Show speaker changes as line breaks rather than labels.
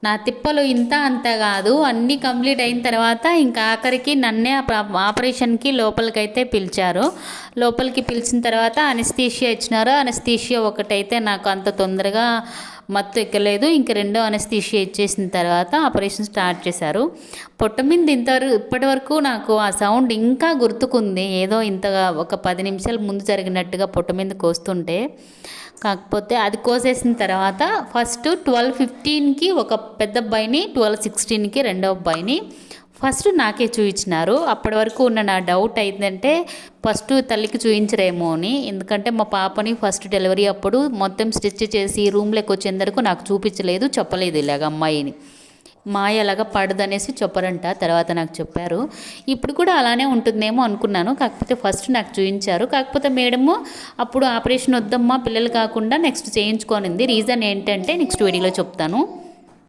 నా తిప్పలు ఇంత అంత కాదు, అన్నీ కంప్లీట్ అయిన తర్వాత ఇంకా ఆఖరికి నన్నే ఆపరేషన్కి లోపలికైతే పిలిచారు. లోపలికి పిలిచిన తర్వాత అనస్థీషియా ఇచ్చినారు. అనస్థీషియా ఒకటైతే నాకు అంత తొందరగా మత్తు ఎక్కలేదు. ఇంక రెండో అనస్థీషియా ఇచ్చేసిన తర్వాత ఆపరేషన్ స్టార్ట్ చేశారు. పొట్ట మీద ఇప్పటి వరకు నాకు ఆ సౌండ్ ఇంకా గుర్తుకుంది. ఏదో ఇంతగా ఒక 10 నిమిషాల ముందు జరిగినట్టుగా పొట్ట మీద కోస్తుంటే. కాకపోతే అది కోసేసిన తర్వాత ఫస్ట్ 12:15కి ఒక పెద్ద అబ్బాయిని, 12:16కి రెండో అబ్బాయిని ఫస్ట్ నాకే చూయించినారు. అప్పటి వరకు ఉన్న నా డౌట్ ఏంటంటే ఫస్ట్ తల్లికి చూయించరేమో అని. ఎందుకంటే మా పాపని ఫస్ట్ డెలివరీ అప్పుడు మొత్తం స్టిచ్ చేసి రూమ్లోకి వచ్చేందుకు నాకు చూపించలేదు, చెప్పలేదు ఇలాగ అమ్మాయిని. మాయ అలాగా పడదనేసి చెప్పరంట, తర్వాత నాకు చెప్పారు. ఇప్పుడు కూడా అలానే ఉంటుందేమో అనుకున్నాను. కాకపోతే ఫస్ట్ నాకు చూయించారు. కాకపోతే మేడము అప్పుడు ఆపరేషన్ వద్దమ్మా పిల్లలు కాకుండా నెక్స్ట్ చేయించుకోనింది. రీజన్ ఏంటంటే నెక్స్ట్ వీడియోలో చెప్తాను.